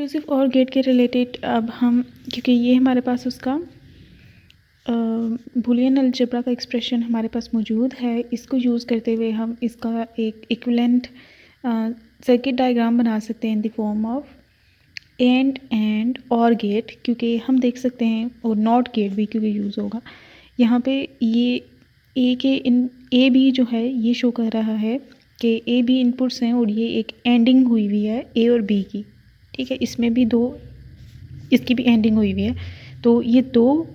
Exclusive और gate के related अब हम, क्योंकि ये हमारे पास उसका बूलियन अलजेब्रा का एक्सप्रेशन हमारे पास मौजूद है, इसको यूज़ करते हुए हम इसका एक इक्विवेलेंट सर्किट डायग्राम बना सकते हैं in the form of and और गेट, क्योंकि हम देख सकते हैं, और नॉट गेट भी क्योंकि यूज़ होगा यहाँ पे। ये ए बी जो है ये शो कर रहा है कि ए बी इनपुट्स हैं और ये एक एंडिंग हुई हुई है ए और बी की, ठीक है। इसमें भी दो, इसकी भी एंडिंग हुई हुई है, तो ये दो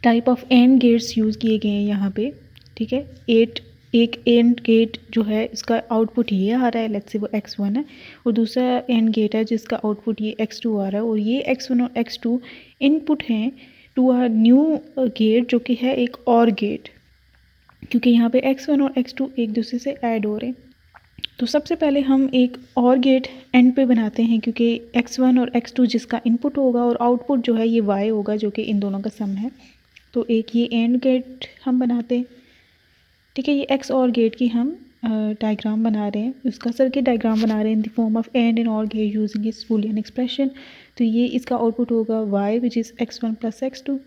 type of AND gates use किए गए हैं यहाँ पे, ठीक है। एक एंड गेट जो है इसका आउटपुट ये आ रहा है, लेट्स से वो x1 है, और दूसरा एंड गेट है जिसका आउटपुट ये x2 आ रहा है, और ये x1 और x2 इनपुट हैं टू अ न्यू गेट जो कि है एक और गेट, क्योंकि यहाँ पे x1 और x2 एक दूसरे से ऐड हो रहे हैं। तो सबसे पहले हम एक और गेट एंड पे बनाते हैं, क्योंकि x1 और x2 जिसका इनपुट होगा और आउटपुट जो है ये y होगा, जो कि इन दोनों का सम है। तो एक ये एंड गेट हम बनाते हैं, ठीक है। ये x और गेट की हम डायग्राम बना रहे हैं, उसका सर्किट डायग्राम बना रहे हैं in the form of and and और गेट यूजिंग इस बूलियन एक्सप्रेशन। तो ये इसका आउटपुट होगा y which is x1 plus x2।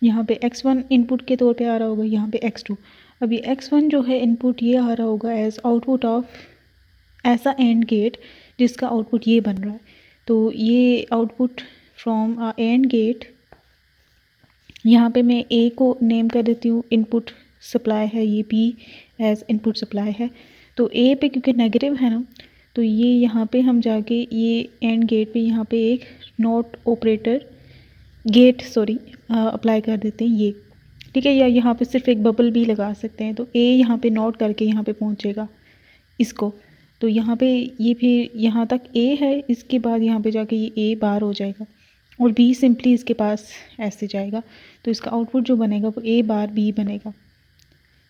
यहाँ पे x1 इनपुट के तौर पे आ रहा होगा, यहाँ पे x2। अब ये x1 जो है इनपुट ये आ रहा होगा एज आउटपुट ऑफ ऐसा एंड गेट जिसका आउटपुट ये बन रहा है। तो ये output from a AND gate, यहाँ पे मैं a को नेम कर देती हूँ इनपुट सप्लाई है, ये b एज इनपुट सप्लाई है। तो a पे क्योंकि नेगेटिव है ना, तो ये यहाँ पे हम जाके ये एंड गेट पे यहाँ पे एक नॉट ऑपरेटर गेट अप्लाई कर देते हैं ये, ठीक है। या यहाँ पे सिर्फ एक बबल भी लगा सकते हैं। तो a यहाँ पे नोट करके यहाँ पे पहुँचेगा इसको, तो यहाँ पे ये फिर यहाँ तक a है, इसके बाद यहाँ पे जाके ये a बार हो जाएगा और b सिंपली इसके पास ऐसे जाएगा। तो इसका आउटपुट जो बनेगा वो a बार b बनेगा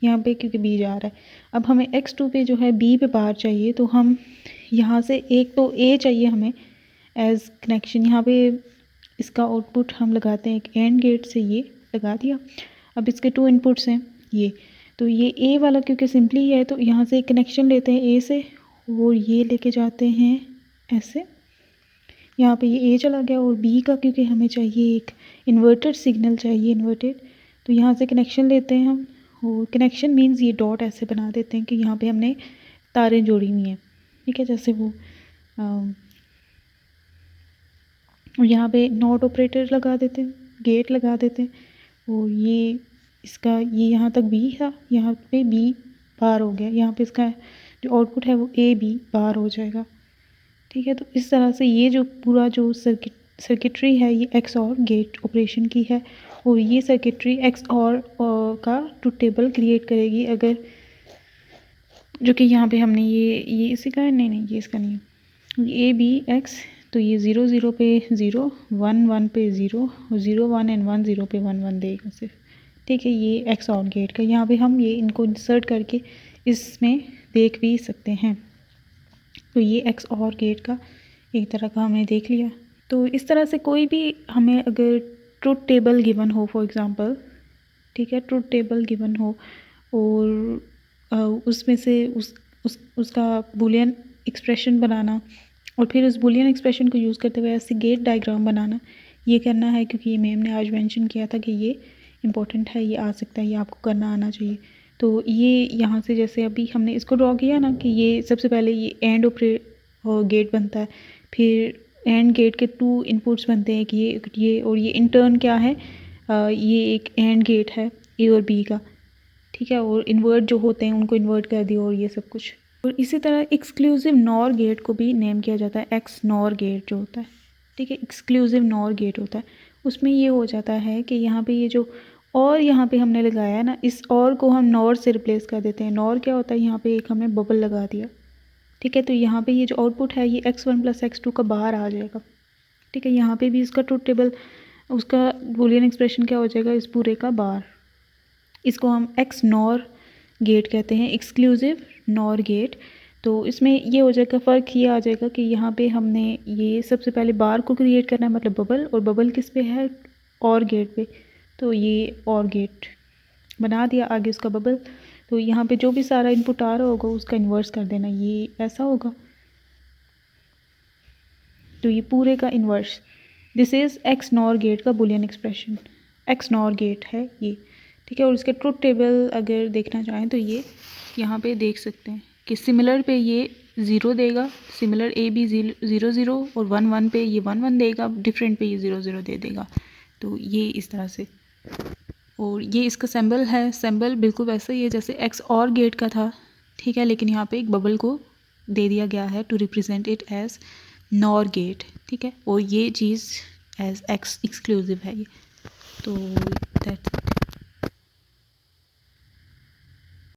यहाँ पे, क्योंकि b जा रहा है। अब हमें x2 पे जो है b पे बार चाहिए, तो हम यहाँ से एक तो a चाहिए हमें एज कनेक्शन, यहाँ पे इसका आउटपुट हम लगाते हैं एक एंड गेट से, ये लगा दिया। अब इसके 2 इनपुट्स हैं ये, तो ये a वाला क्योंकि सिंपली है, तो यहाँ से कनेक्शन लेते हैं a से और ये लेके जाते हैं ऐसे, यहाँ पे ये a चला गया। और b का क्योंकि हमें चाहिए एक इन्वर्टेड सिग्नल चाहिए, इन्वर्टेड, तो यहाँ से कनेक्शन लेते हैं हम, और कनेक्शन मीन्स ये डॉट ऐसे बना देते हैं कि यहाँ पे हमने तारें जोड़ी हुई हैं, ठीक है, जैसे वो और यहाँ पे नॉट ऑपरेटर लगा देते हैं, गेट लगा देते हैं, और ये इसका ये यहाँ तक b था, यहाँ पे b बार हो गया, यहाँ पे इसका जो आउटपुट है वो a b बार हो जाएगा, ठीक है। तो इस तरह से ये जो पूरा जो सर्किटरी है ये एक्स और गेट ऑपरेशन की है, और ये सर्किटरी एक्स और का ट्रुथ टेबल क्रिएट करेगी, अगर जो कि यहाँ पे हमने ये इसी का है, नहीं ये इसका नहीं है, ये बी एक्स, तो ये 0 0 पे 0, 1 1 पे 0, और 0 1 एंड 1 0 पे 1 1 देगा सिर्फ, ठीक है। ये एक्स और गेट का, यहाँ पे हम ये इनको इंसर्ट करके इसमें देख भी सकते हैं। तो ये एक्स और गेट का एक तरह का हमने देख लिया। तो इस तरह से कोई भी हमें अगर ट्रुथ टेबल गिवन हो, फॉर एग्जांपल, ठीक है, ट्रुथ टेबल गिवन हो और उसमें से उसका बूलियन एक्सप्रेशन बनाना, और फिर उस बूलियन एक्सप्रेशन को यूज़ करते हुए ऐसे गेट डायग्राम बनाना, ये करना है, क्योंकि ये मैम ने आज मेंशन किया था कि ये इम्पोर्टेंट है, ये आ सकता है, ये आपको करना आना चाहिए। तो ये यहाँ से जैसे अभी हमने इसको ड्रॉ किया ना, कि ये सबसे पहले ये एंड गेट बनता है, फिर एंड गेट के 2 इनपुट्स बनते हैं, कि ये और ये इन टर्न क्या है, ये एक एंड गेट है ए और बी का, ठीक है, और इन्वर्ट जो होते हैं उनको इन्वर्ट कर दिया और ये सब कुछ। और इसी तरह एक्सक्लूसिव नॉर गेट को भी नेम किया जाता है, एक्स नॉर गेट जो होता है, ठीक है, एक्सक्लूसिव नॉर गेट होता है। उसमें ये हो जाता है कि यहाँ पे ये जो और यहाँ पे हमने लगाया है ना, इस और को हम नॉर से रिप्लेस कर देते हैं। नॉर क्या होता है, यहाँ पे एक हमने बबल लगा दिया, ठीक है। तो यहाँ पे ये जो आउटपुट है ये x1 प्लस x2 का बाहर आ जाएगा, ठीक है। यहाँ पे भी इसका ट्रुथ टेबल, उसका बूलियन एक्सप्रेशन क्या हो जाएगा, इस पूरे का बार। इसको हम एक्स नॉर गेट कहते हैं, एक्सक्लूसिव नॉर गेट। तो इसमें ये हो जाएगा, फ़र्क ये आ जाएगा कि यहाँ पे हमने ये सबसे पहले बार को क्रिएट करना है, मतलब बबल, और बबल किस पे है, और गेट पे। तो ये और गेट बना दिया, आगे उसका बबल। तो यहाँ पे जो भी सारा इनपुट आ रहा होगा उसका इन्वर्स कर देना, ये ऐसा होगा, तो ये पूरे का inverse, this is X NOR gate का Boolean expression, X NOR gate है ये, ठीक है। और इसके ट्रुथ टेबल अगर देखना चाहें तो ये यहाँ पे देख सकते हैं कि सिमिलर पे ये 0 देगा, सिमिलर ए बी 0 0 और 1 1 पे ये 1 1 देगा, डिफरेंट पे ये 0 0 दे देगा। तो ये इस तरह से, और ये इसका सिंबल है, सिंबल बिल्कुल वैसा ही है जैसे एक्स और गेट का था, ठीक है, लेकिन यहाँ पे एक बबल को दे दिया गया है to represent it as NOR gate, ठीक है। और ये चीज़ एज एक्स एक्सक्लूसिव है ये, तो दैट्स